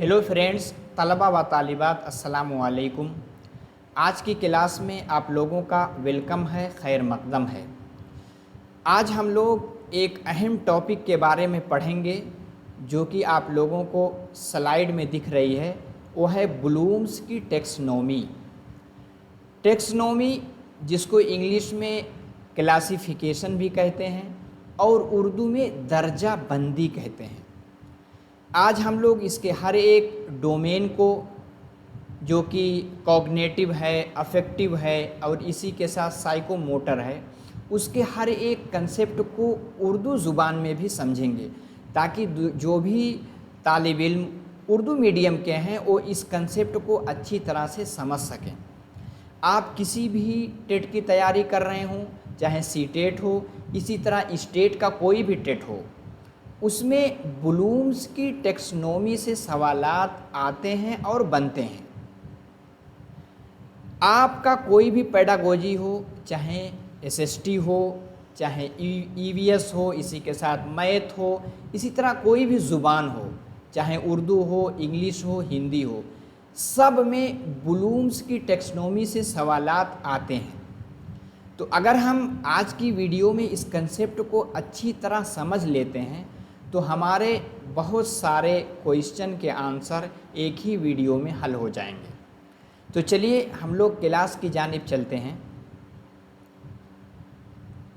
Hello friends, तलबा व तालिबात, अस्सलामु अलैकुम। आज की क्लास में आप लोगों का वेलकम है, खैर मकदम है। आज हम लोग एक अहम टॉपिक के बारे में पढ़ेंगे जो कि आप लोगों को स्लाइड में दिख रही है। वो है ब्लूम्स की टेक्सोनोमी। टेक्सोनोमी जिसको इंग्लिश में क्लासिफिकेशन भी कहते हैं और उर्दू में दर्जा बंदी कहते हैं। आज हम लोग इसके हर एक डोमेन को, जो कि कॉग्निटिव है, अफेक्टिव है और इसी के साथ साइकोमोटर है, उसके हर एक कंसेप्ट को उर्दू ज़ुबान में भी समझेंगे ताकि जो भी तालिब इल्म उर्दू मीडियम के हैं वो इस कंसेप्ट को अच्छी तरह से समझ सकें। आप किसी भी टेट की तैयारी कर रहे हों, चाहे सी टेट हो, इसी तरह स्टेट का कोई भी टेट हो, उसमें ब्लूम्स की टेक्सोनोमी से सवालात आते हैं और बनते हैं। आपका कोई भी पेडागोजी हो, चाहे एसएसटी हो, चाहे ईवीएस हो, इसी के साथ मैथ हो, इसी तरह कोई भी ज़ुबान हो, चाहे उर्दू हो, इंग्लिश हो, हिंदी हो, सब में ब्लूम्स की टेक्सोनोमी से सवालात आते हैं। तो अगर हम आज की वीडियो में इस कंसेप्ट को अच्छी तरह समझ लेते हैं तो हमारे बहुत सारे क्वेश्चन के आंसर एक ही वीडियो में हल हो जाएंगे। तो चलिए हम लोग क्लास की जानिब चलते हैं।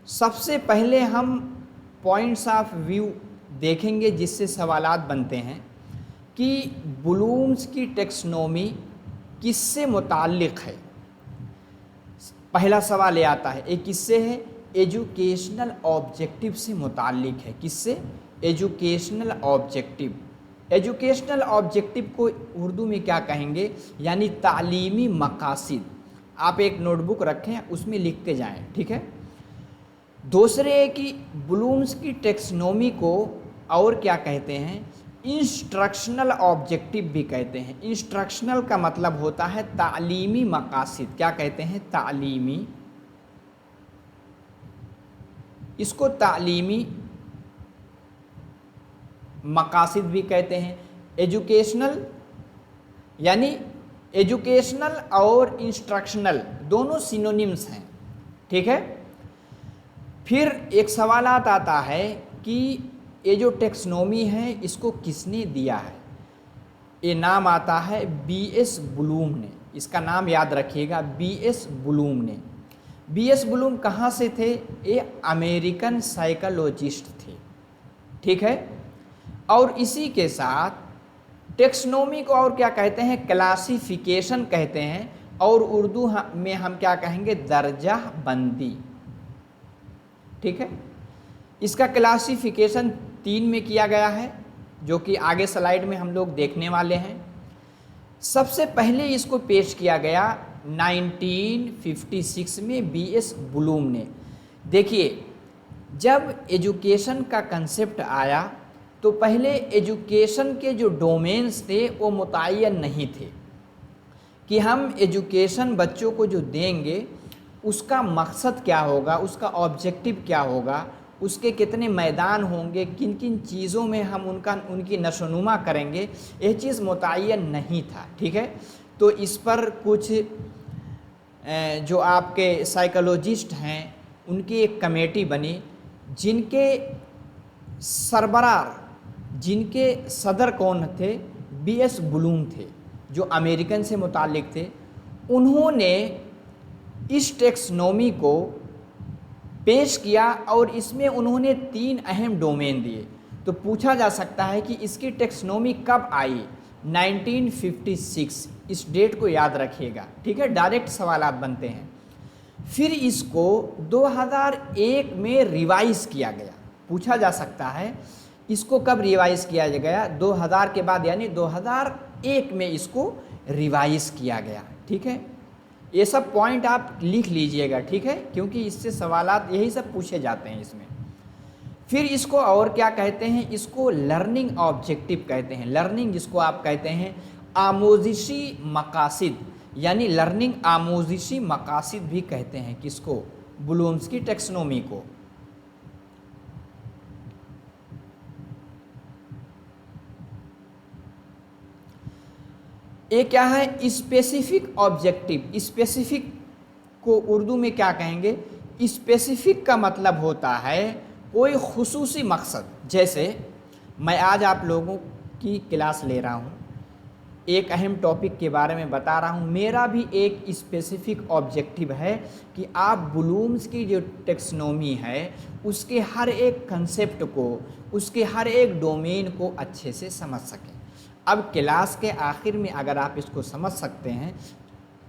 सबसे पहले हम पॉइंट्स ऑफ व्यू देखेंगे जिससे सवालात बनते हैं कि ब्लूम्स की टेक्सोनोमी किससे मुताल्लिक़ है। पहला सवाल ये आता है, ये किससे है? एजुकेशनल ऑब्जेक्टिव से मुताल्लिक़ है। किससे? Educational objective. एजुकेशनल ऑब्जेक्टिव को उर्दू में क्या कहेंगे? यानी तालीमी मकासिद। आप एक नोटबुक रखें, उसमें लिखते जाएं, ठीक है। दूसरे कि ब्लूम्स की टेक्सोनोमी को और क्या कहते हैं? इंस्ट्रक्शनल ऑब्जेक्टिव भी कहते हैं। इंस्ट्रक्शनल का मतलब होता है तालीमी मकासिद। क्या कहते हैं? तालीमी। इसको तालीमी मकासिद भी कहते हैं। एजुकेशनल यानी एजुकेशनल और इंस्ट्रक्शनल दोनों सिनोनिम्स हैं, ठीक है। फिर एक सवाल आता है कि ये जो टेक्सोनोमी है इसको किसने दिया है? ये नाम आता है बीएस ब्लूम ने। इसका नाम याद रखिएगा, बीएस ब्लूम ने। बीएस ब्लूम कहाँ से थे? ये अमेरिकन साइकोलॉजिस्ट थे, ठीक है। और इसी के साथ टेक्सोनोमी को और क्या कहते हैं? क्लासिफिकेशन कहते हैं। और उर्दू में हम क्या कहेंगे? दर्जा बंदी, ठीक है। इसका क्लासिफिकेशन 3 में किया गया है, जो कि आगे स्लाइड में हम लोग देखने वाले हैं। सबसे पहले इसको पेश किया गया 1956 में बीएस ब्लूम ने। देखिए, जब एजुकेशन का कंसेप्ट आया तो पहले एजुकेशन के जो डोमेन्स थे वो मुतय्यन नहीं थे कि हम एजुकेशन बच्चों को जो देंगे उसका मकसद क्या होगा, उसका ऑब्जेक्टिव क्या होगा, उसके कितने मैदान होंगे, किन किन चीज़ों में हम उनकी नशोनुमा करेंगे, यह चीज़ मुतय्यन नहीं था, ठीक है। तो इस पर कुछ जो आपके साइकोलॉजिस्ट हैं उनकी एक कमेटी बनी, जिनके सरबराह, जिनके सदर कौन थे? बीएस ब्लूम थे, जो अमेरिकन से मुताल्लिक़ थे। उन्होंने इस टेक्सोनोमी को पेश किया और इसमें उन्होंने 3 अहम डोमेन दिए। तो पूछा जा सकता है कि इसकी टेक्सोनोमी कब आई? 1956। इस डेट को याद रखिएगा, ठीक है। डायरेक्ट सवालात बनते हैं। फिर इसको 2001 में रिवाइज़ किया गया। पूछा जा सकता है इसको कब रिवाइज़ किया गया? 2000 के बाद, यानी 2001 में इसको रिवाइज़ किया गया, ठीक है। ये सब पॉइंट आप लिख लीजिएगा, ठीक है, क्योंकि इससे सवालात यही सब पूछे जाते हैं इसमें। फिर इसको और क्या कहते हैं? इसको लर्निंग ऑब्जेक्टिव कहते हैं। लर्निंग जिसको आप कहते हैं आमोजिशी मकासिद, यानी लर्निंग आमोजिशी मकासिद भी कहते हैं। किसको? ब्लूम्स की टेक्सोनोमी को। ये क्या है, स्पेसिफिक ऑब्जेक्टिव। स्पेसिफिक को उर्दू में क्या कहेंगे, स्पेसिफिक का मतलब होता है कोई खुसूसी मकसद। जैसे मैं आज आप लोगों की क्लास ले रहा हूँ, एक अहम टॉपिक के बारे में बता रहा हूँ, मेरा भी एक स्पेसिफिक ऑब्जेक्टिव है कि आप ब्लूम्स की जो टेक्सोनोमी है उसके हर एक कंसेप्ट को, उसके हर एक डोमेन को अच्छे से समझ सकें। अब क्लास के आखिर में अगर आप इसको समझ सकते हैं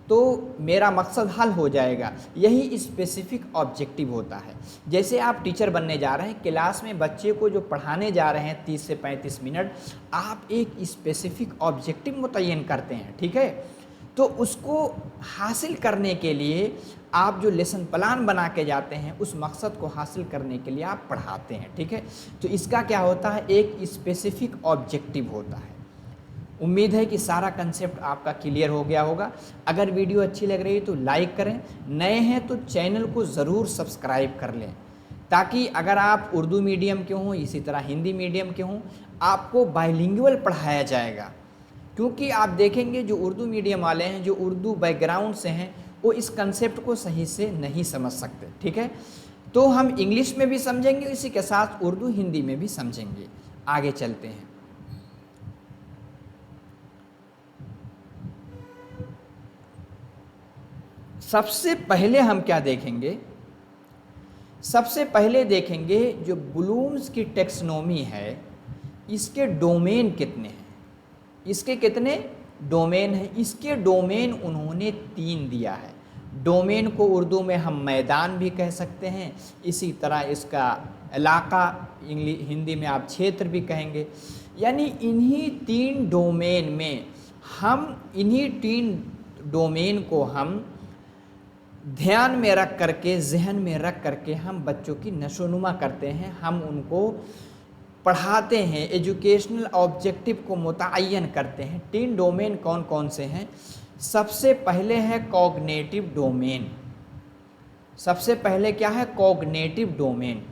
तो मेरा मकसद हल हो जाएगा। यही स्पेसिफिक ऑब्जेक्टिव होता है। जैसे आप टीचर बनने जा रहे हैं, क्लास में बच्चे को जो पढ़ाने जा रहे हैं 30 से 35 मिनट, आप एक स्पेसिफिक ऑब्जेक्टिव मुतय्यन करते हैं, ठीक है। तो उसको हासिल करने के लिए आप जो लेसन प्लान बना के जाते हैं, उस मकसद को हासिल करने के लिए आप पढ़ाते हैं, ठीक है। तो इसका क्या होता है, एक स्पेसिफिक ऑब्जेक्टिव होता है। उम्मीद है कि सारा कंसेप्ट आपका क्लियर हो गया होगा। अगर वीडियो अच्छी लग रही है तो लाइक करें, नए हैं तो चैनल को ज़रूर सब्सक्राइब कर लें, ताकि अगर आप उर्दू मीडियम के हों, इसी तरह हिंदी मीडियम के हों, आपको बाइलिंगुअल पढ़ाया जाएगा। क्योंकि आप देखेंगे जो उर्दू मीडियम वाले हैं, जो उर्दू बैकग्राउंड से हैं, वो इस कंसेप्ट को सही से नहीं समझ सकते, ठीक है। तो हम इंग्लिश में भी समझेंगे, इसी के साथ उर्दू हिंदी में भी समझेंगे। आगे चलते हैं। सबसे पहले हम क्या देखेंगे, सबसे पहले देखेंगे जो ब्लूम्स की टेक्सोनोमी है, इसके डोमेन कितने हैं, इसके कितने डोमेन हैं। इसके डोमेन उन्होंने 3 दिया है। डोमेन को उर्दू में हम मैदान भी कह सकते हैं, इसी तरह इसका इलाका हिंदी में आप क्षेत्र भी कहेंगे। यानी इन्हीं 3 डोमेन में इन्हीं 3 डोमेन को हम ध्यान में रख करके, जहन में रख करके हम बच्चों की नशोनुमा करते हैं, हम उनको पढ़ाते हैं, एजुकेशनल ऑब्जेक्टिव को मुतय्यन करते हैं। 3 डोमेन कौन कौन से हैं। सबसे पहले है कॉग्निटिव डोमेन। सबसे पहले क्या है, कॉग्निटिव डोमेन।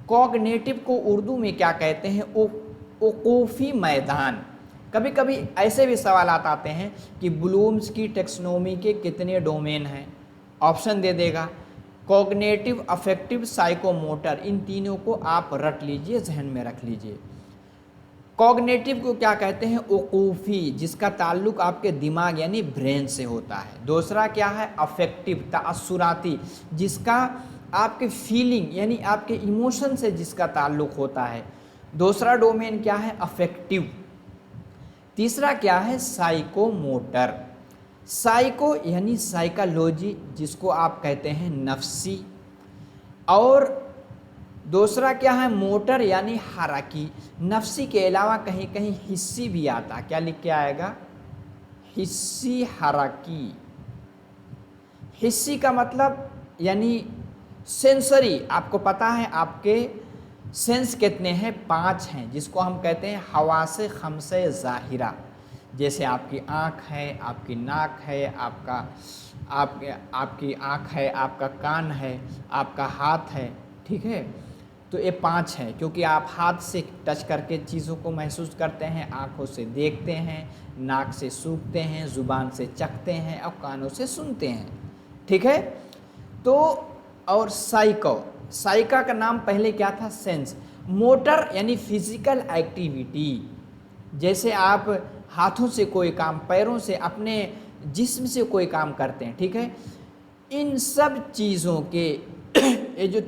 कॉग्निटिव को उर्दू में क्या कहते हैं, वकूफ़ी मैदान। कभी कभी ऐसे भी सवालात आते हैं कि ब्लूम्स की टेक्सोनोमी के कितने डोमेन हैं, ऑप्शन दे देगा, कॉग्निटिव, अफेक्टिव, साइकोमोटर। इन तीनों को आप रट लीजिए, जहन में रख लीजिए। कॉग्निटिव को क्या कहते हैं, वकूफ़ी, जिसका ताल्लुक़ आपके दिमाग यानी ब्रेन से होता है। दूसरा क्या है, अफेक्टिव, तासुराती, जिसका आपके फीलिंग यानी आपके इमोशन से जिसका ताल्लुक़ होता है। दूसरा डोमेन क्या है, अफेक्टिव। तीसरा क्या है, साइकोमोटर। साइको यानी साइकोलॉजी, जिसको आप कहते हैं नफ्सी। और दूसरा क्या है, मोटर यानी हरकी। नफ्सी के अलावा कहीं कहीं हिस्सी भी आता, क्या लिख के आएगा, हिस्सी, हरकी। हिस्सी का मतलब यानी सेंसरी। आपको पता है आपके सेंस कितने हैं, 5 हैं, जिसको हम कहते हैं हवासे खमसे ज़ाहिरा। जैसे आपकी आँख है, आपकी नाक है, आपकी आँख है, आपका कान है, आपका हाथ है, ठीक है। तो ये 5 हैं, क्योंकि आप हाथ से टच करके चीज़ों को महसूस करते हैं, आँखों से देखते हैं, नाक से सूंघते हैं, ज़ुबान से चखते हैं और कानों से सुनते हैं, ठीक है। तो और साइका का नाम पहले क्या था, सेंस। मोटर यानी फिजिकल एक्टिविटी, जैसे आप हाथों से कोई काम, पैरों से, अपने जिस्म से कोई काम करते हैं, ठीक है। इन सब चीज़ों के ये जो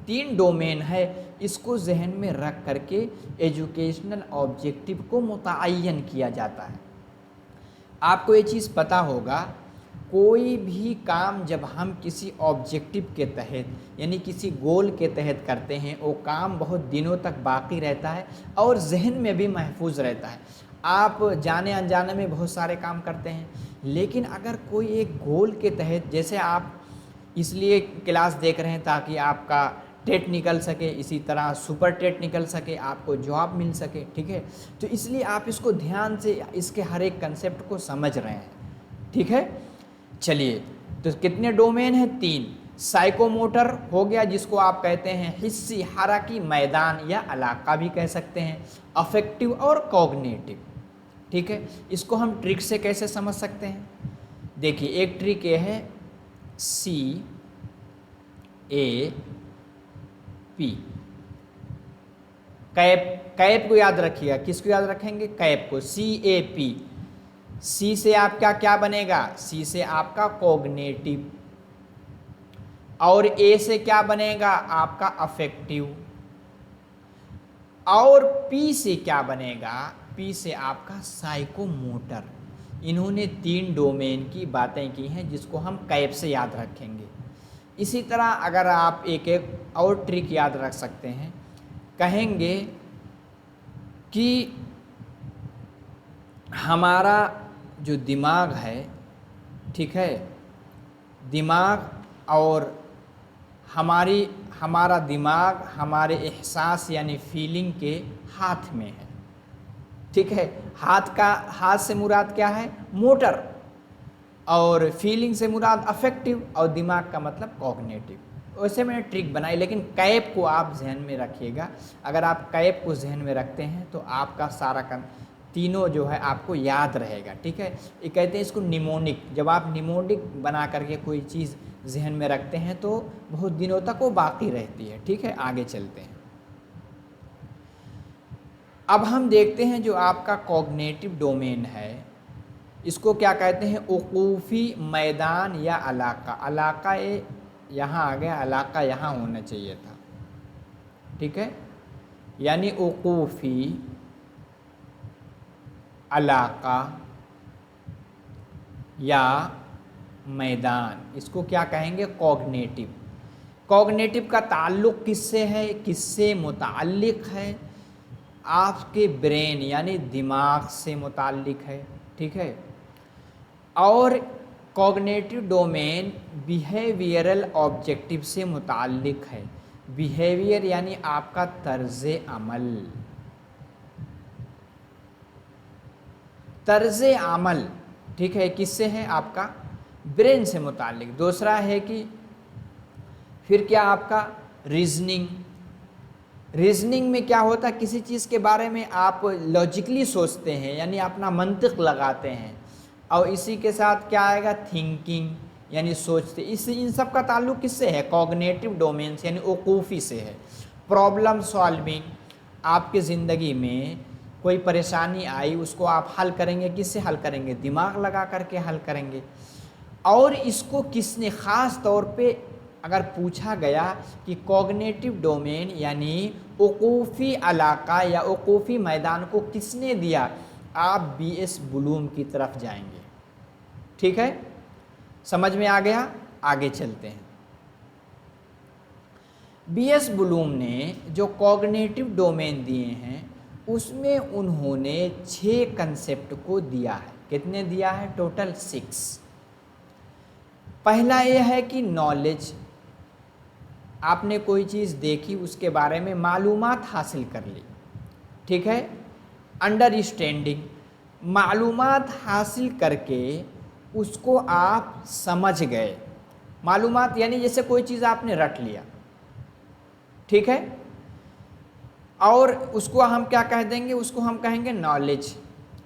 3 डोमेन है, इसको जहन में रख करके एजुकेशनल ऑब्जेक्टिव को मुतय्यन किया जाता है। आपको ये चीज़ पता होगा, कोई भी काम जब हम किसी ऑब्जेक्टिव के तहत यानी किसी गोल के तहत करते हैं, वो काम बहुत दिनों तक बाकी रहता है और जहन में भी महफूज रहता है। आप जाने अनजाने में बहुत सारे काम करते हैं, लेकिन अगर कोई एक गोल के तहत, जैसे आप इसलिए क्लास देख रहे हैं ताकि आपका टेट निकल सके, इसी तरह सुपर टेट निकल सके, आपको जॉब मिल सके, ठीक है। तो इसलिए आप इसको ध्यान से इसके हर एक कंसेप्ट को समझ रहे हैं, ठीक है। चलिए, तो कितने डोमेन हैं, 3। साइकोमोटर हो गया, जिसको आप कहते हैं हिस्सी, हरकी, मैदान या इलाका भी कह सकते हैं। अफेक्टिव और कॉग्निटिव, ठीक है, इसको हम ट्रिक से कैसे समझ सकते हैं? देखिए, एक ट्रिक ये है CAP, कैप, कैप को याद रखिएगा। किसको याद रखेंगे? कैप को, CAP। सी से आपका क्या बनेगा? सी से आपका कॉग्निटिव, और ए से क्या बनेगा? आपका अफेक्टिव, और पी से क्या बनेगा? पी से आपका साइकोमोटर। इन्होंने 3 डोमेन की बातें की हैं जिसको हम कैप से याद रखेंगे। इसी तरह अगर आप एक एक और ट्रिक याद रख सकते हैं, कहेंगे कि हमारा जो दिमाग है, ठीक है, दिमाग और हमारा दिमाग हमारे एहसास यानी फीलिंग के हाथ में है, ठीक है। हाथ से मुराद क्या है? मोटर, और फीलिंग से मुराद अफेक्टिव, और दिमाग का मतलब कॉग्निटिव। वैसे मैंने ट्रिक बनाई, लेकिन कैप को आप जहन में रखिएगा। अगर आप कैप को जहन में रखते हैं तो आपका सारा तीनों जो है आपको याद रहेगा, ठीक है। ये कहते हैं इसको निमोनिक। जब आप निमोनिक बना करके कोई चीज़ जहन में रखते हैं तो बहुत दिनों तक वो बाकी रहती है, ठीक है। आगे चलते हैं। अब हम देखते हैं जो आपका कॉग्निटिव डोमेन है, इसको क्या कहते हैं? उकूफ़ी मैदान या इलाका। इलाका ये यहाँ आ गया, इलाका यहाँ होना चाहिए था, ठीक है। यानी उकूफ़ी इलाका या मैदान, इसको क्या कहेंगे? कॉग्निटिव। कॉग्निटिव का ताल्लुक़ किससे है? किससे मुताल्लिक़ है? आपके ब्रेन यानी दिमाग से मुताल्लिक़ है, ठीक है। और कॉग्निटिव डोमेन बिहेवियरल ऑब्जेक्टिव से मुताल्लिक़ है। बिहेवियर यानी आपका तर्ज़ अमल, तर्ज़ अमल, ठीक है, किससे है? आपका ब्रेन से मुताल्लिक़। दूसरा है कि फिर क्या आपका रीजनिंग। रीजनिंग में क्या होता है? किसी चीज़ के बारे में आप लॉजिकली सोचते हैं, यानी अपना मंतिक लगाते हैं, और इसी के साथ क्या आएगा? थिंकिंग, यानी सोचते। इन सब का ताल्लुक़ किससे है? कॉग्निटिव डोमेन से, यानी उकूफ़ी से है। प्रॉब्लम सॉल्विंग, आपके ज़िंदगी में कोई परेशानी आई, उसको आप हल करेंगे, किससे हल करेंगे? दिमाग लगा करके हल करेंगे। और इसको किसने ख़ास तौर पे अगर पूछा गया कि कॉग्निटिव डोमेन यानी उकूफ़ी इलाका या उकूफ़ी मैदान को किसने दिया, आप BS ब्लूम की तरफ जाएंगे, ठीक है। समझ में आ गया? आगे चलते हैं। BS ब्लूम ने जो कॉग्निटिव डोमेन दिए हैं उसमें उन्होंने 6 कंसेप्ट को दिया है। कितने दिया है? टोटल 6। पहला यह है कि नॉलेज, आपने कोई चीज़ देखी, उसके बारे में मालूमात हासिल कर ली, ठीक है। अंडरस्टैंडिंग, मालूमात हासिल करके उसको आप समझ गए। मालूमात यानी जैसे कोई चीज़ आपने रट लिया, ठीक है, और उसको हम क्या कह देंगे? उसको हम कहेंगे नॉलेज,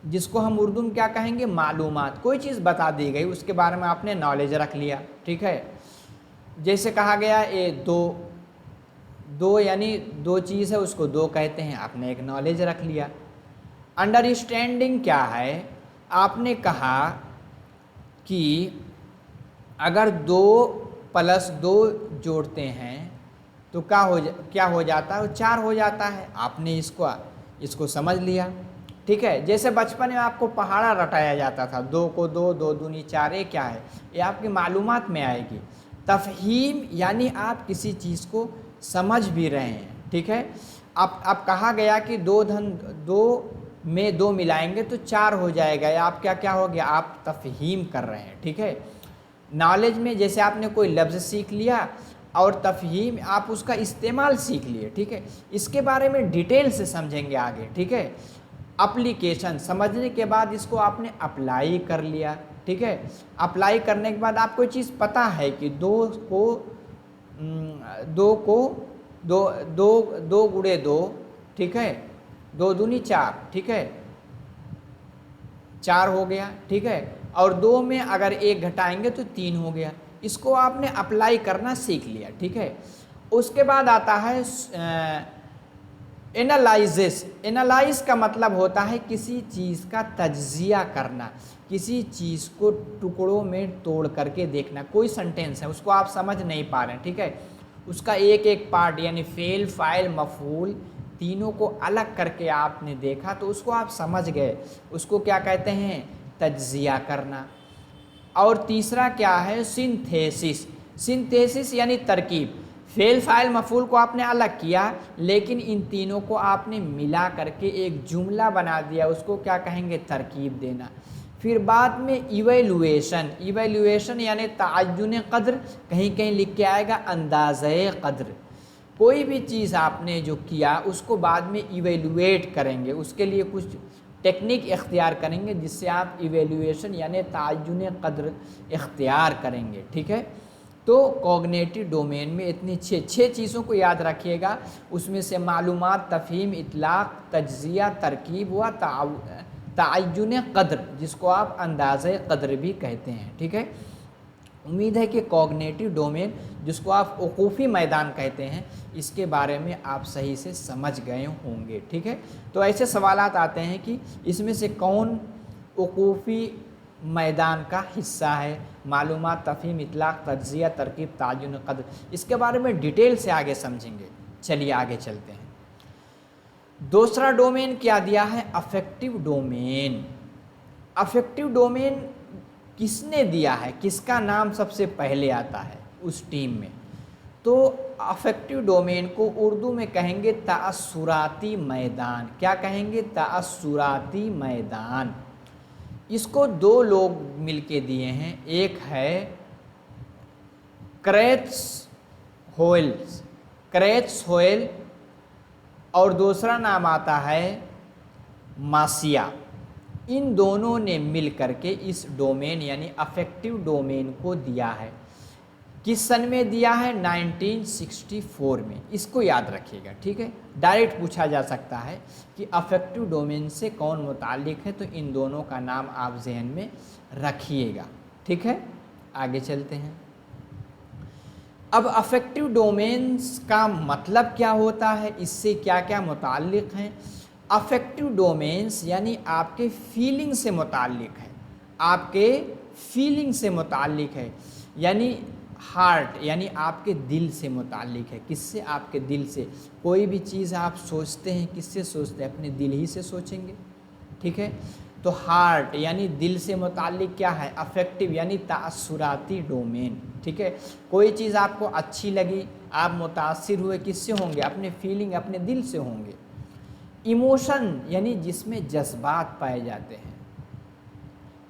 जिसको हम उर्दू में क्या कहेंगे? मालूमात। कोई चीज़ बता दी गई, उसके बारे में आपने नॉलेज रख लिया, ठीक है। जैसे कहा गया ये दो यानी 2 चीज़ है, उसको 2 कहते हैं, आपने एक नॉलेज रख लिया। अंडरस्टैंडिंग क्या है? आपने कहा कि अगर 2 + 2 जोड़ते हैं तो क्या हो जाता है? वो 4 हो जाता है। आपने इसको समझ लिया, ठीक है। जैसे बचपन में आपको पहाड़ा रटाया जाता था, 2 को 2, 2 दूनी 4, ये क्या है? ये आपकी मालूमात में आएगी। तफ़हीम यानी आप किसी चीज़ को समझ भी रहे हैं, ठीक है। अब कहा गया कि 2 में 2 मिलाएंगे तो 4 हो जाएगा, या आप क्या हो गया? आप तफ़हीम कर रहे हैं, ठीक है। नॉलेज में जैसे आपने कोई लफ्ज़ सीख लिया, और तफ़हीम आप उसका इस्तेमाल सीख लिए, ठीक है। इसके बारे में डिटेल से समझेंगे आगे, ठीक है। एप्लीकेशन, समझने के बाद इसको आपने अप्लाई कर लिया, ठीक है। अप्लाई करने के बाद आपको चीज़ पता है कि 2 गुणे 2, ठीक है, 2 दूनी 4, ठीक है। 4 हो गया, ठीक है। और 2 में अगर 1 घटाएंगे तो 3 हो गया। इसको आपने अप्लाई करना सीख लिया, ठीक है। उसके बाद आता है एनालाइजिस। एनालाइज का मतलब होता है किसी चीज़ का तज्जिया करना, किसी चीज़ को टुकड़ों में तोड़ करके देखना। कोई सेंटेंस है, उसको आप समझ नहीं पा रहे हैं, ठीक है, उसका एक एक पार्ट यानी फेल, फाइल, मफूल तीनों को अलग करके आपने देखा तो उसको आप समझ गए, उसको क्या कहते हैं, तज्जिया करना। और तीसरा क्या है, सिंथेसिस। सिंथेसिस यानी तरकीब। फेल, फाइल, मफूल को आपने अलग किया, लेकिन इन तीनों को आपने मिला करके एक जुमला बना दिया, उसको क्या कहेंगे, तरकीब देना। फिर बाद में इवेल्युएशन। इवेल्युएशन यानी तअय्युन क़द्र, कहीं कहीं लिख के आएगा अंदाज़े क़द्र। कोई भी चीज़ आपने जो किया उसको बाद में इवेल्युएट करेंगे, उसके लिए कुछ टेक्निक इख्तियार करेंगे जिससे आप इवेल्युएशन यानी तअय्युन क़द्र इख्तियार करेंगे, ठीक है। तो कॉग्निटिव डोमेन में इतनी छः चीज़ों को याद रखिएगा। उसमें से मालूमात, तफ़हीम, इतलाक़, तज्ज़िया, तरकीब व तअय्युन क़द्र, जिसको आप अंदाज़े क़द्र भी कहते हैं, ठीक है। उम्मीद है कि कॉग्निटिव डोमेन, जिसको आप उकूफ़ी मैदान कहते हैं, इसके बारे में आप सही से समझ गए होंगे, ठीक है। तो ऐसे सवालात आते हैं कि इसमें से कौन उकूफ़ी मैदान का हिस्सा है, मालूमात, तफ़हीम, इतलाक़, तज्ज़िया, तरकीब, तअय्युन क़द्र, इसके बारे में डिटेल से आगे समझेंगे। चलिए आगे चलते हैं। दूसरा डोमेन क्या दिया है, अफेक्टिव डोमेन। अफेक्टिव डोमेन किसने दिया है, किसका नाम सबसे पहले आता है उस टीम में, तो अफेक्टिव डोमेन को उर्दू में कहेंगे ताअस्सुराती मैदान। क्या कहेंगे, ताअस्सुराती मैदान। इसको 2 लोग मिलके दिए हैं, एक है क्रेट्ज़होयल और दूसरा नाम आता है मासिया। इन दोनों ने मिल करके इस डोमेन यानी अफेक्टिव डोमेन को दिया है। किस सन में दिया है, 1964 में। इसको याद रखिएगा, ठीक है। डायरेक्ट पूछा जा सकता है कि अफेक्टिव डोमेन से कौन मुताल्लिक है, तो इन दोनों का नाम आप जहन में रखिएगा, ठीक है। आगे चलते हैं। अब अफेक्टिव डोमेन्स का मतलब क्या होता है, इससे क्या क्या मुताल्लिक हैं। अफेक्टिव डोमेन्स यानी आपके फीलिंग से मुताल्लिक है, आपके फीलिंग से मुताल्लिक है, यानी हार्ट यानी आपके दिल से मुताल्लिक है। किससे, आपके दिल से। कोई भी चीज़ आप सोचते हैं, किससे सोचते हैं, अपने दिल ही से सोचेंगे, ठीक है। तो हार्ट यानी दिल से मुताल्लिक क्या है, अफेक्टिव यानी ताअस्सुराती डोमेन, ठीक है। कोई चीज़ आपको अच्छी लगी, आप मुतासिर हुए, किससे होंगे, अपने फीलिंग, अपने दिल से होंगे। इमोशन यानी जिसमें जज्बात पाए जाते हैं।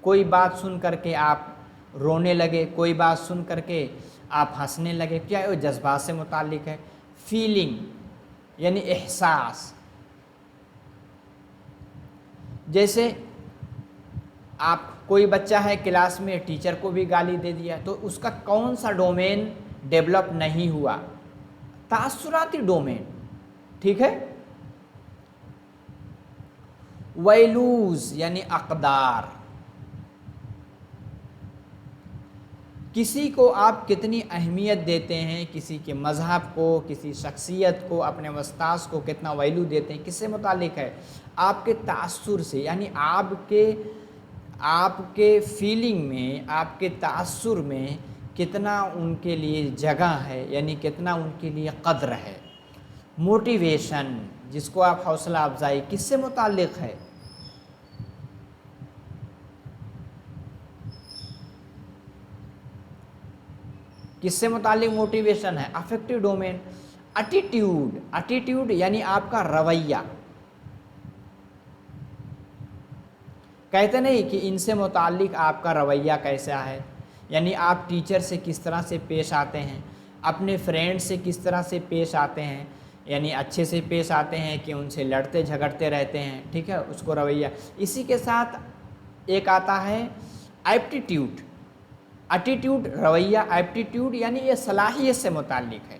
कोई बात सुन करके आप रोने लगे, कोई बात सुन करके आप हंसने लगे, क्या है, वो जज्बात से मुताल्लिक है। फीलिंग यानी एहसास। जैसे आप, कोई बच्चा है क्लास में, टीचर को भी गाली दे दिया, तो उसका कौन सा डोमेन डेवलप नहीं हुआ, ताअस्सुराती डोमेन, ठीक है। वैल्यूज यानी अक़दार। किसी को आप कितनी अहमियत देते हैं, किसी के मज़हब को, किसी शख्सियत को, अपने उस्ताद को कितना वैल्यू देते हैं, किससे मुतालिक है, आपके तासुर से, यानी आपके फीलिंग में, आपके तासुर में कितना उनके लिए जगह है, यानी कितना उनके लिए कद्र है। मोटिवेशन जिसको आप हौसला अफजाई, किससे मुताल्लिक़ है, किससे मुताल्लिक़ मोटिवेशन है, अफेक्टिव डोमेन। एटीट्यूड यानी आपका रवैया। कहते नहीं कि इनसे मुताल्लिक़ आपका रवैया कैसा है, यानी आप टीचर से किस तरह से पेश आते हैं, अपने फ्रेंड से किस तरह से पेश आते हैं, यानी अच्छे से पेश आते हैं कि उनसे लड़ते झगड़ते रहते हैं, ठीक है, उसको रवैया। इसी के साथ एक आता है एप्टीट्यूड। एटीट्यूड रवैया, एप्टीट्यूड यानी ये सलाहियत से मुताल्लिक़ है।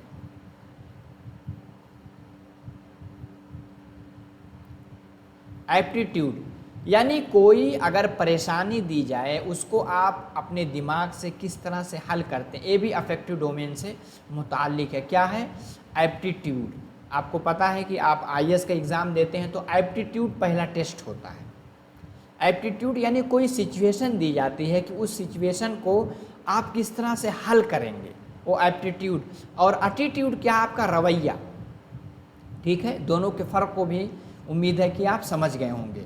एप्टीट्यूड यानी कोई अगर परेशानी दी जाए उसको आप अपने दिमाग से किस तरह से हल करते हैं, ये भी अफेक्टिव डोमेन से मुताल्लिक है। क्या है? एप्टीट्यूड। आपको पता है कि आप आईएएस का एग्ज़ाम देते हैं तो एप्टीट्यूड पहला टेस्ट होता है। एप्टीट्यूड यानी कोई सिचुएशन दी जाती है कि उस सिचुएशन को आप किस तरह से हल करेंगे, वो एप्टीट्यूड। और एटीट्यूड क्या? आपका रवैया। ठीक है, दोनों के फ़र्क को भी उम्मीद है कि आप समझ गए होंगे।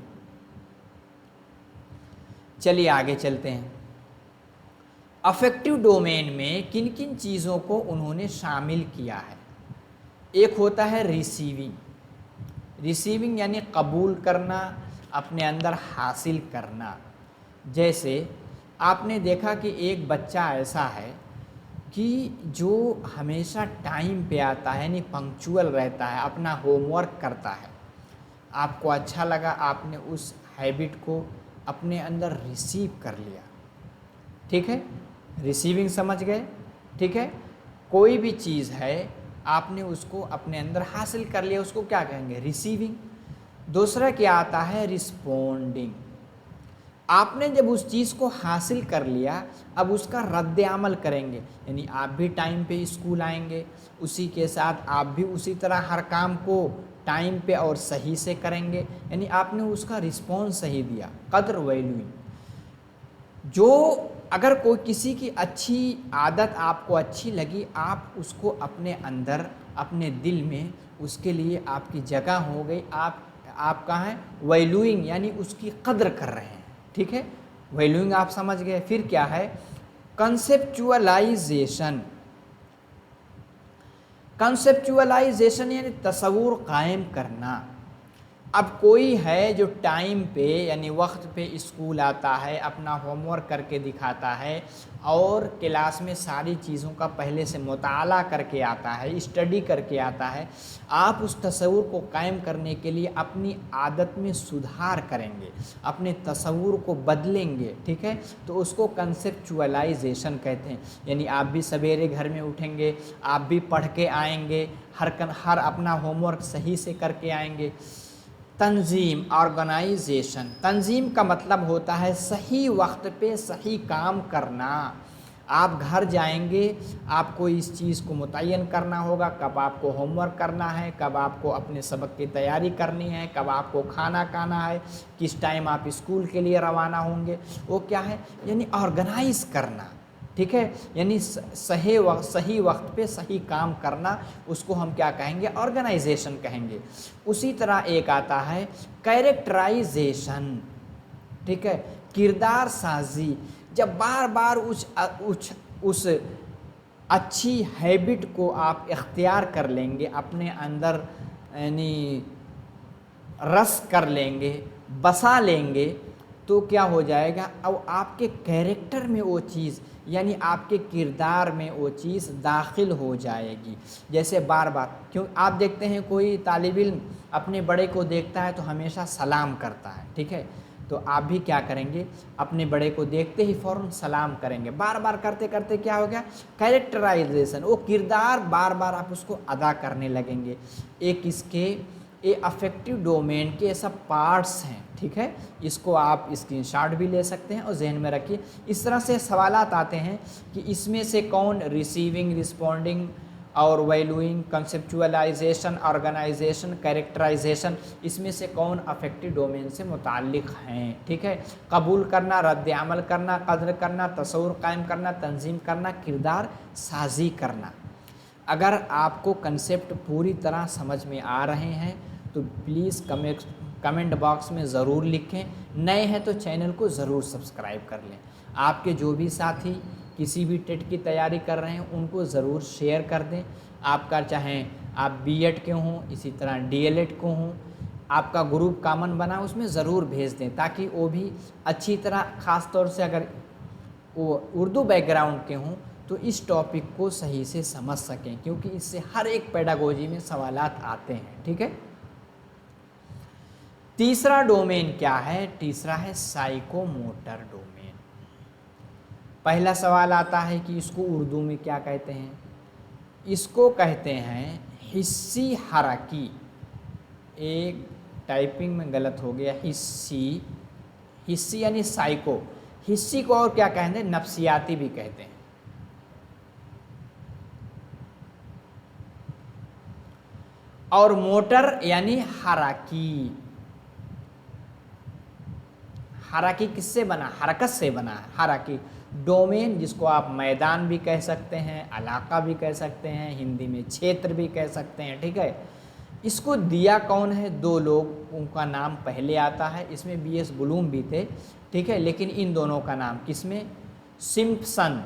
चलिए आगे चलते हैं। अफेक्टिव डोमेन में किन किन चीज़ों को उन्होंने शामिल किया है? एक होता है रिसीविंग। रिसीविंग यानी कबूल करना, अपने अंदर हासिल करना। जैसे आपने देखा कि एक बच्चा ऐसा है कि जो हमेशा टाइम पे आता है, यानी पंक्चुअल रहता है, अपना होमवर्क करता है। आपको अच्छा लगा, आपने उस हैबिट को अपने अंदर रिसीव कर लिया। ठीक है, रिसीविंग समझ गए। ठीक है, कोई भी चीज़ है आपने उसको अपने अंदर हासिल कर लिया, उसको क्या कहेंगे? रिसीविंग। दूसरा क्या आता है? रिस्पोंडिंग। आपने जब उस चीज़ को हासिल कर लिया, अब उसका रद्द अमल करेंगे, यानी आप भी टाइम पे स्कूल आएंगे, उसी के साथ आप भी उसी तरह हर काम को टाइम पे और सही से करेंगे, यानी आपने उसका रिस्पॉन्स सही दिया। कद्र वैल्यूइंग। जो अगर कोई किसी की अच्छी आदत आपको अच्छी लगी, आप उसको अपने अंदर, अपने दिल में उसके लिए आपकी जगह हो गई। आप कहाँ हैं? वैल्यूइंग, यानी उसकी कद्र कर रहे हैं। ठीक है, वैल्यूइंग आप समझ गए। फिर क्या है? कंसेप्चुअलाइजेशन। कंसेप्चुअलाइजेशन यानी तसव्वुर कायम करना। अब कोई है जो टाइम पे यानी वक्त पे स्कूल आता है, अपना होमवर्क करके दिखाता है और क्लास में सारी चीज़ों का पहले से मुताला करके आता है, स्टडी करके आता है। आप उस तसव्वुर को कायम करने के लिए अपनी आदत में सुधार करेंगे, अपने तसव्वुर को बदलेंगे। ठीक है, तो उसको कंसेप्चुअलाइजेशन कहते हैं। यानी आप भी सवेरे घर में उठेंगे, आप भी पढ़ के आएंगे, हर अपना होमवर्क सही से करके आएंगे। तंजीम, ऑर्गेनाइजेशन। तंजीम का मतलब होता है सही वक्त पे सही काम करना। आप घर जाएंगे, आपको इस चीज़ को मुतय्यन करना होगा, कब आपको होमवर्क करना है, कब आपको अपने सबक की तैयारी करनी है, कब आपको खाना खाना है, किस टाइम आप स्कूल के लिए रवाना होंगे। वो क्या है? यानी ऑर्गेनाइज करना। ठीक है, यानी सही वक्त पे सही काम करना, उसको हम क्या कहेंगे? ऑर्गेनाइजेशन कहेंगे। उसी तरह एक आता है कैरेक्टराइजेशन। ठीक है, किरदार साजी। जब बार बार उस अच्छी हैबिट को आप इख्तियार कर लेंगे, अपने अंदर यानी रस कर लेंगे, बसा लेंगे, तो क्या हो जाएगा? अब आपके कैरेक्टर में वो चीज़, यानी आपके किरदार में वो चीज़ दाखिल हो जाएगी। जैसे बार बार, क्यों आप देखते हैं कोई तालिब इल्म अपने बड़े को देखता है तो हमेशा सलाम करता है। ठीक है, तो आप भी क्या करेंगे? अपने बड़े को देखते ही फ़ौरन सलाम करेंगे। बार बार करते करते क्या हो गया? कैरेक्टराइजेशन, वो किरदार बार बार आप उसको अदा करने लगेंगे। एक इसके ये अफेक्टिव डोमेन के सब पार्ट्स हैं। ठीक है, इसको आप स्क्रीनशॉट भी ले सकते हैं और जहन में रखिए। इस तरह से सवालात आते हैं कि इसमें से कौन रिसीविंग, रिस्पोंडिंग और वैल्यूइंग, कंसेप्चुअलाइजेशन, ऑर्गेनाइजेशन, कैरेक्टराइजेशन, इसमें से कौन अफेक्टिव डोमेन से मुताल्लिक हैं। ठीक है, कबूल करना, रद्द अमल करना, कद्र करना, तसव्वुर कायम करना, तंजीम करना, किरदार साजी करना। अगर आपको कंसेप्ट पूरी तरह समझ में आ रहे हैं तो प्लीज़ कमेंट बॉक्स में ज़रूर लिखें। नए हैं तो चैनल को ज़रूर सब्सक्राइब कर लें। आपके जो भी साथी किसी भी टेट की तैयारी कर रहे हैं उनको ज़रूर शेयर कर दें। आपका चाहे आप बीएड के हों, इसी तरह डीएलएड को हों, आपका ग्रुप कॉमन बना उसमें ज़रूर भेज दें, ताकि वो भी अच्छी तरह, ख़ास तौर से अगर वो उर्दू बैकग्राउंड के हों तो इस टॉपिक को सही से समझ सकें, क्योंकि इससे हर एक पेडागोजी में सवालात आते हैं। ठीक है, तीसरा डोमेन क्या है? तीसरा है साइकोमोटर डोमेन। पहला सवाल आता है कि इसको उर्दू में क्या कहते हैं? इसको कहते हैं हिस्सी हरकी। एक टाइपिंग में गलत हो गया, हिस्सी हिस्सी यानी साइको, हिस्सी को और क्या कहते हैं, नफ्सियाती भी कहते हैं। और मोटर यानी हराकी, हराकी किससे बना, हरकत से बना है हराकी। डोमेन जिसको आप मैदान भी कह सकते हैं, इलाका भी कह सकते हैं, हिंदी में क्षेत्र भी कह सकते हैं, ठीक है। इसको दिया कौन है, दो लोग, उनका नाम पहले आता है, इसमें बीएस ब्लूम भी थे, ठीक है, लेकिन इन दोनों का नाम किसमें, सिम्पसन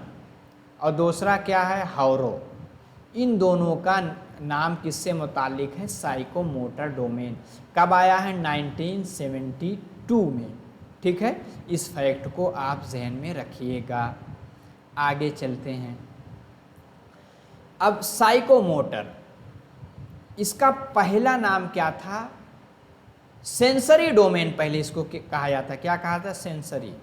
और दूसरा क्या है, हाउरो, इन दोनों का नाम किससे मुतालिक है, साइकोमोटर डोमेन। कब आया है, 1972 में, ठीक है। इस फैक्ट को आप जहन में रखिएगा। आगे चलते हैं। अब साइकोमोटर, इसका पहला नाम क्या था, सेंसरी डोमेन पहले इसको कहा जाता, क्या कहा था, सेंसरी।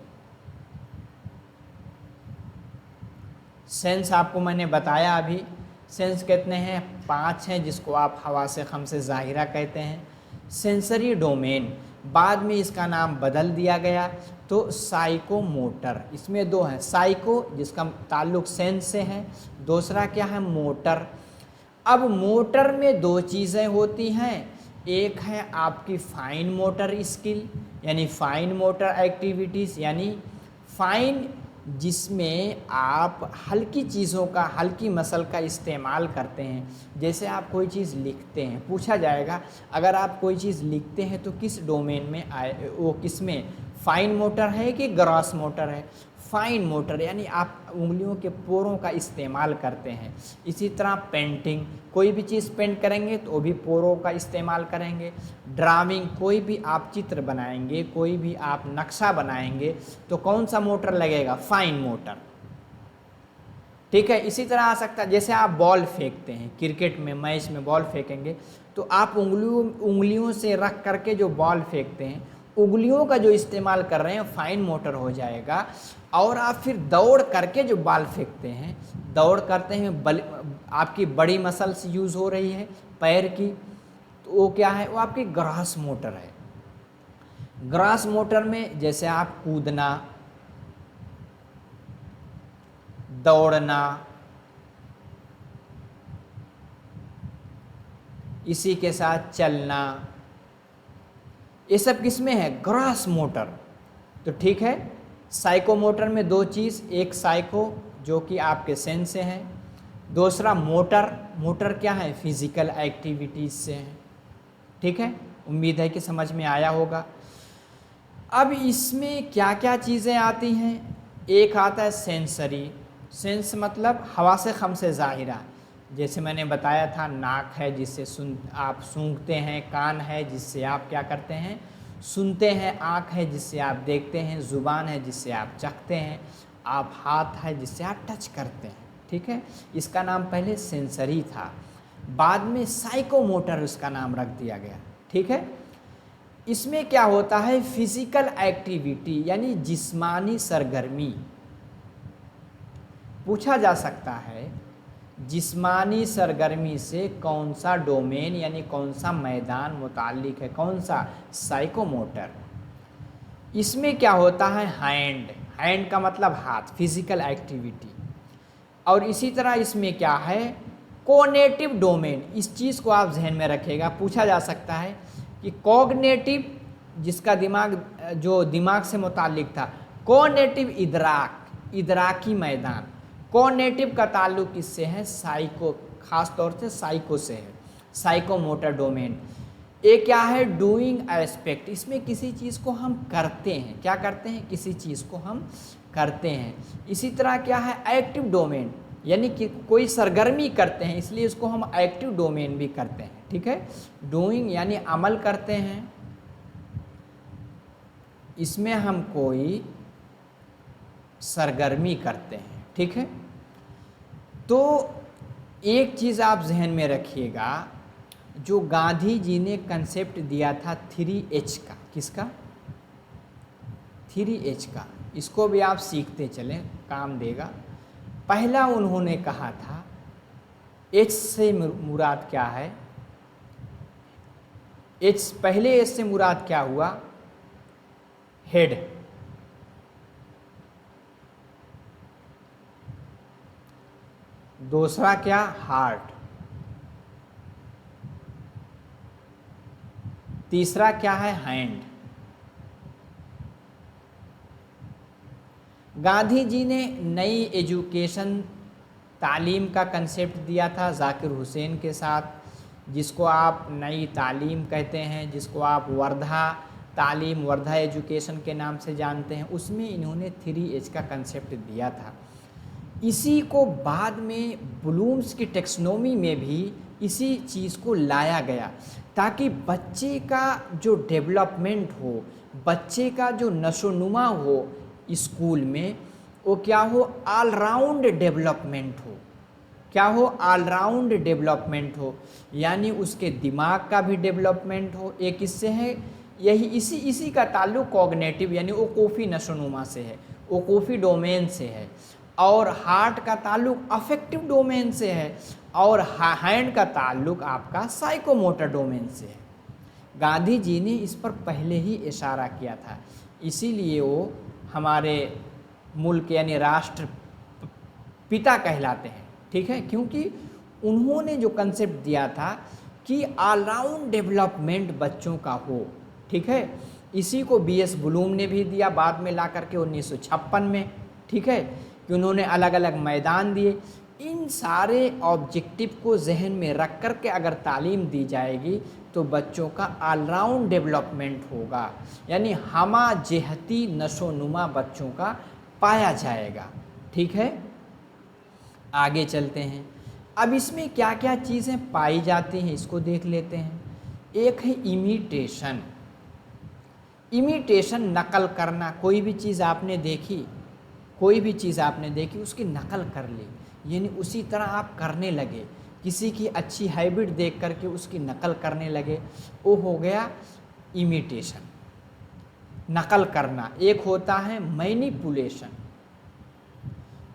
सेंस आपको मैंने बताया अभी, सेंस कितने हैं, 5 हैं, जिसको आप हवासे खमसे ज़ाहिरा कहते हैं। सेंसरी डोमेन, बाद में इसका नाम बदल दिया गया तो साइकोमोटर। इसमें दो हैं, साइको जिसका ताल्लुक सेंस से है, दूसरा क्या है, मोटर। अब मोटर में दो चीज़ें होती हैं, एक है आपकी फाइन मोटर स्किल यानी फाइन मोटर एक्टिविटीज़, यानी फाइन जिसमें आप हल्की चीज़ों का, हल्की मसल का इस्तेमाल करते हैं। जैसे आप कोई चीज़ लिखते हैं, पूछा जाएगा अगर आप कोई चीज़ लिखते हैं तो किस डोमेन में आए, वो किस में, फाइन मोटर है कि ग्रॉस मोटर है, फाइन मोटर यानी आप उंगलियों के पोरों का इस्तेमाल करते हैं। इसी तरह पेंटिंग, कोई भी चीज़ पेंट करेंगे तो वो भी पोरों का इस्तेमाल करेंगे। ड्राइंग, कोई भी आप चित्र बनाएंगे, कोई भी आप नक्शा बनाएंगे तो कौन सा मोटर लगेगा, फाइन मोटर, ठीक है। इसी तरह आ सकता है, जैसे आप बॉल फेंकते हैं, क्रिकेट में मैच में बॉल फेंकेंगे तो आप उंगलियों से रख करके जो बॉल फेंकते हैं, उंगलियों का जो इस्तेमाल कर रहे हैं फाइन मोटर हो जाएगा। और आप फिर दौड़ करके जो बॉल फेंकते हैं, दौड़ करते हैं, आपकी बड़ी मसल्स यूज़ हो रही है पैर की, तो वो क्या है, वो आपकी ग्रॉस मोटर है। ग्रॉस मोटर में जैसे आप कूदना, दौड़ना, इसी के साथ चलना, ये सब किस में है, ग्रॉस मोटर। तो ठीक है, साइकोमोटर में दो चीज़, एक साइको जो कि आपके सेंस से है, दूसरा मोटर, मोटर क्या है, फिजिकल एक्टिविटीज़ से है, ठीक है। उम्मीद है कि समझ में आया होगा। अब इसमें क्या क्या चीज़ें आती हैं, एक आता है सेंसरी, सेंस मतलब हवासे खमसे ज़ाहिरा, जैसे मैंने बताया था, नाक है जिससे आप सूंघते हैं, कान है जिससे आप क्या करते हैं, सुनते हैं, आँख है जिससे आप देखते हैं, ज़ुबान है जिससे आप चखते हैं, आप हाथ है जिससे आप टच करते हैं, ठीक है। इसका नाम पहले सेंसरी था, बाद में साइकोमोटर उसका नाम रख दिया गया, ठीक है। इसमें क्या होता है, फिजिकल एक्टिविटी यानी जिस्मानी सरगर्मी। पूछा जा सकता है जिस्मानी सरगर्मी से कौन सा डोमेन यानी कौन सा मैदान मुताल्लिक है, कौन सा, साइकोमोटर। इसमें क्या होता है, हैंड, हैंड का मतलब हाथ, फिजिकल एक्टिविटी। और इसी तरह इसमें क्या है, कोग्निटिव डोमेन, इस चीज़ को आप जहन में रखिएगा। पूछा जा सकता है कि कोग्निटिव जिसका दिमाग, जो दिमाग से मुताल्लिक था, कोग्निटिव इदराक, इदराकी मैदान, कोग्निटिव का ताल्लुक किससे है, साइको, खास तौर से साइको से है, साइकोमोटर डोमेन। एक क्या है, डूइंग एस्पेक्ट, इसमें किसी चीज़ को हम करते हैं, क्या करते हैं, किसी चीज़ को हम करते हैं। इसी तरह क्या है, एक्टिव डोमेन, यानी कि कोई सरगर्मी करते हैं, इसलिए इसको हम एक्टिव डोमेन भी करते हैं, ठीक है। डूइंग यानी अमल करते हैं, इसमें हम कोई सरगर्मी करते हैं, ठीक है। तो एक चीज़ आप जहन में रखिएगा, जो गांधी जी ने कंसेप्ट दिया था 3H का, किसका, 3H का, इसको भी आप सीखते चलें, काम देगा। पहला उन्होंने कहा था, H से मुराद क्या है, H, पहले H से मुराद क्या हुआ, हेड, दूसरा क्या, हार्ट, तीसरा क्या है, हैंड। गांधी जी ने नई एजुकेशन तालीम का कंसेप्ट दिया था जाकिर हुसैन के साथ, जिसको आप नई तालीम कहते हैं, जिसको आप वर्धा तालीम, वर्धा एजुकेशन के नाम से जानते हैं। उसमें इन्होंने 3H का कंसेप्ट दिया था। इसी को बाद में ब्लूम्स की टेक्सोनोमी में भी इसी चीज़ को लाया गया, ताकि बच्चे का जो डेवलपमेंट हो, बच्चे का जो नशोनुमा हो स्कूल में, वो क्या हो, ऑल राउंड डेवलपमेंट हो। क्या हो, ऑल राउंड डेवलपमेंट हो, यानी उसके दिमाग का भी डेवलपमेंट हो। एक इससे है, यही इसी का ताल्लुक कॉग्निटिव यानी ओकोफी नशोनुमा से है, ओकोफी डोमेन से है, और हार्ट का ताल्लुक अफेक्टिव डोमेन से है, और हैंड का ताल्लुक आपका साइकोमोटर डोमेन से है। गांधी जी ने इस पर पहले ही इशारा किया था, इसीलिए वो हमारे मुल्क यानी राष्ट्र पिता कहलाते हैं। ठीक है, क्योंकि उन्होंने जो कंसेप्ट दिया था कि ऑलराउंड डेवलपमेंट बच्चों का हो। ठीक है, इसी को BS ब्लूम ने भी दिया बाद में ला करके 1956 में। ठीक है, कि उन्होंने अलग अलग मैदान दिए। इन सारे ऑब्जेक्टिव को जहन में रख कर के अगर तालीम दी जाएगी तो बच्चों का ऑलराउंड डेवलपमेंट होगा, यानी हमा जेहती नशोनुमा बच्चों का पाया जाएगा। ठीक है, आगे चलते हैं। अब इसमें क्या क्या चीज़ें पाई जाती हैं इसको देख लेते हैं। एक है इमिटेशन। इमिटेशन नकल करना, कोई भी चीज़ आपने देखी, कोई भी चीज़ आपने देखी उसकी नकल कर ली, यानी उसी तरह आप करने लगे। किसी की अच्छी हैबिट देख करके उसकी नकल करने लगे, वो हो गया इमिटेशन, नकल करना। एक होता है मैनिपुलेशन।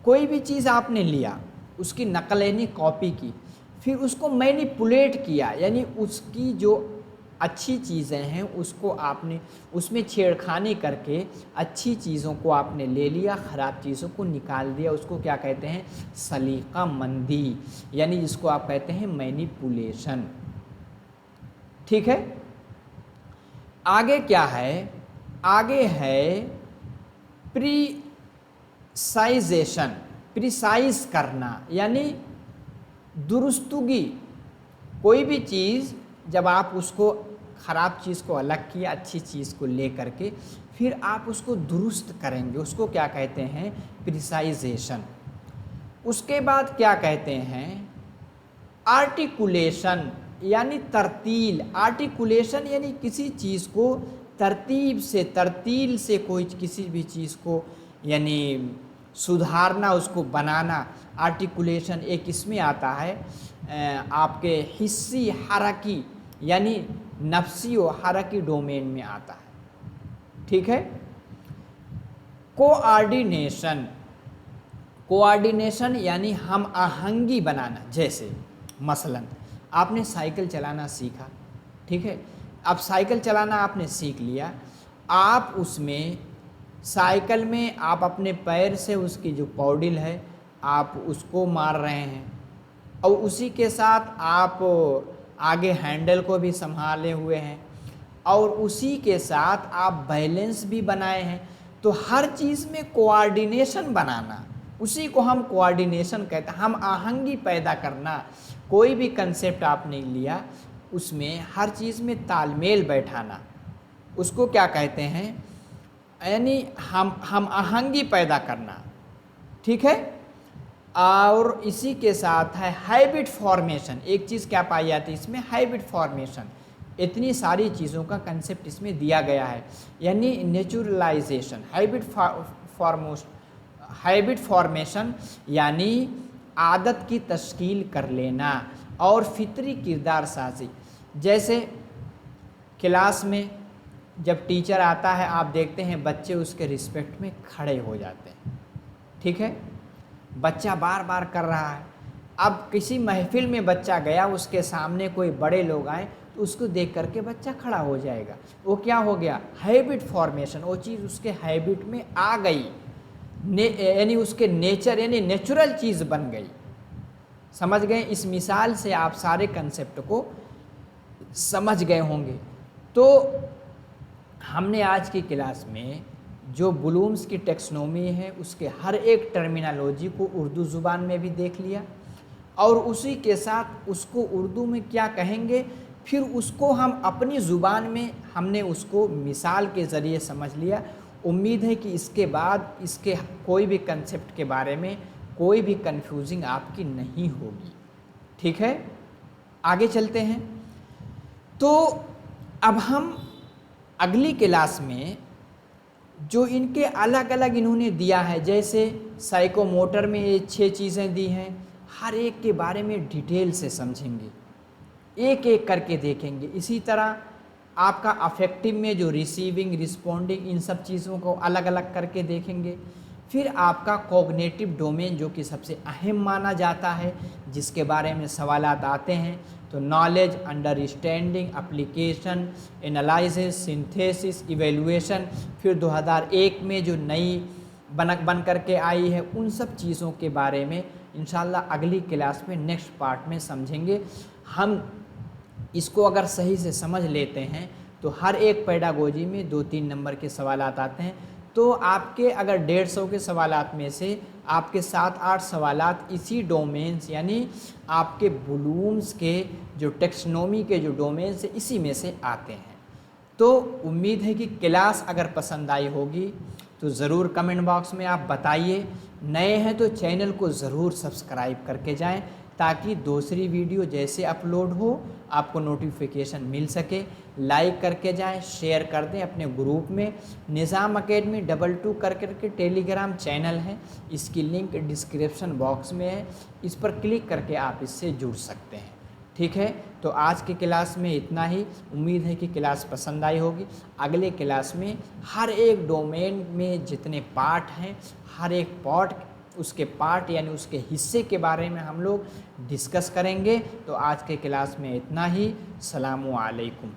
कोई भी चीज़ आपने लिया, उसकी नकल यानी कॉपी की, फिर उसको मैनिपुलेट किया, यानी उसकी जो अच्छी चीज़ें हैं उसको आपने उसमें छेड़खानी करके अच्छी चीज़ों को आपने ले लिया, ख़राब चीज़ों को निकाल दिया। उसको क्या कहते हैं, सलीका मंदी, यानी जिसको आप कहते हैं मैनिपुलेशन। ठीक है, आगे क्या है, आगे है प्रिसाइजेशन, प्रिसाइज करना, यानी दुरुस्तगी। कोई भी चीज़ जब आप उसको ख़राब चीज़ को अलग किया, अच्छी चीज़ को ले करके फिर आप उसको दुरुस्त करेंगे, उसको क्या कहते हैं, प्रिसाइजेशन। उसके बाद क्या कहते हैं, आर्टिकुलेशन, यानी तरतील। आर्टिकुलेशन यानी किसी चीज़ को तरतीब से, तरतील से कोई किसी भी चीज़ को यानी सुधारना, उसको बनाना। आर्टिकुलेशन एक इसमें आता है आपके हिस्सी हरकी यानी नफ्सी और हरकी डोमेन में आता है। ठीक है, कोऑर्डिनेशन। कोऑर्डिनेशन यानी हम आहंगी बनाना। जैसे मसलन आपने साइकिल चलाना सीखा, ठीक है, अब साइकिल चलाना आपने सीख लिया, आप उसमें साइकिल में आप अपने पैर से उसकी जो पौडिल है आप उसको मार रहे हैं, और उसी के साथ आप आगे हैंडल को भी संभाले हुए हैं, और उसी के साथ आप बैलेंस भी बनाए हैं। तो हर चीज़ में कोऑर्डिनेशन बनाना, उसी को हम कोऑर्डिनेशन कहते हैं। हम आहंगी पैदा करना। कोई भी कंसेप्ट आपने लिया उसमें हर चीज़ में तालमेल बैठाना, उसको क्या कहते हैं, यानी हम आहंगी पैदा करना। ठीक है, और इसी के साथ है हैबिट फॉर्मेशन। एक चीज़ क्या पाई जाती है इसमें, हैबिट फॉर्मेशन। इतनी सारी चीज़ों का कंसेप्ट इसमें दिया गया है, यानी नेचुरलाइजेशन, हैबिट फॉर्मेशन यानी आदत की तश्कील कर लेना, और फितरी किरदार साजी। जैसे क्लास में जब टीचर आता है आप देखते हैं बच्चे उसके रिस्पेक्ट में खड़े हो जाते हैं। ठीक है, बच्चा बार बार कर रहा है। अब किसी महफिल में बच्चा गया, उसके सामने कोई बड़े लोग आए तो उसको देख करके बच्चा खड़ा हो जाएगा। वो क्या हो गया, हैबिट फॉर्मेशन। वो चीज़ उसके हैबिट में आ गई, यानी उसके नेचर यानी नेचुरल चीज़ बन गई। समझ गए? इस मिसाल से आप सारे कंसेप्ट को समझ गए होंगे। तो हमने आज की क्लास में जो ब्लूम्स की टेक्सोनोमी है उसके हर एक टर्मिनोलॉजी को उर्दू ज़ुबान में भी देख लिया, और उसी के साथ उसको उर्दू में क्या कहेंगे फिर उसको हम अपनी ज़ुबान में हमने उसको मिसाल के ज़रिए समझ लिया। उम्मीद है कि इसके बाद इसके कोई भी कंसेप्ट के बारे में कोई भी कंफ्यूजिंग आपकी नहीं होगी। ठीक है, आगे चलते हैं। तो अब हम अगली क्लास में जो इनके अलग अलग इन्होंने दिया है, जैसे साइकोमोटर में ये 6 चीज़ें दी हैं, हर एक के बारे में डिटेल से समझेंगे, एक एक करके देखेंगे। इसी तरह आपका अफेक्टिव में जो रिसीविंग, रिस्पोंडिंग, इन सब चीज़ों को अलग अलग करके देखेंगे। फिर आपका कॉग्निटिव डोमेन जो कि सबसे अहम माना जाता है, जिसके बारे में सवालात आते हैं, तो knowledge, understanding, application, analysis, synthesis, evaluation. फिर 2001 में जो नई बन करके आई है, उन सब चीज़ों के बारे में इंशाल्लाह अगली क्लास में नेक्स्ट पार्ट में समझेंगे। हम इसको अगर सही से समझ लेते हैं तो हर एक पेडागोजी में 2-3 नंबर के सवालात आते हैं। तो आपके अगर 150 के सवालात में से आपके 7-8 सवालात इसी डोमेन्स यानी आपके ब्लूम्स के जो टेक्सोनोमी के जो डोमेन्स है इसी में से आते हैं। तो उम्मीद है कि क्लास अगर पसंद आई होगी तो ज़रूर कमेंट बॉक्स में आप बताइए। नए हैं तो चैनल को ज़रूर सब्सक्राइब करके जाएं, ताकि दूसरी वीडियो जैसे अपलोड हो आपको नोटिफिकेशन मिल सके। लाइक करके जाएं, शेयर कर दें अपने ग्रुप में। निज़ाम एकेडमी 22 करके टेलीग्राम चैनल है, इसकी लिंक डिस्क्रिप्शन बॉक्स में है, इस पर क्लिक करके आप इससे जुड़ सकते हैं। ठीक है, तो आज की क्लास में इतना ही। उम्मीद है कि क्लास पसंद आई होगी। अगले क्लास में हर एक डोमेन में जितने पार्ट हैं, हर एक उसके पार्ट यानी उसके हिस्से के बारे में हम लोग डिस्कस करेंगे। तो आज के क्लास में इतना ही। सलामु अलैकुम।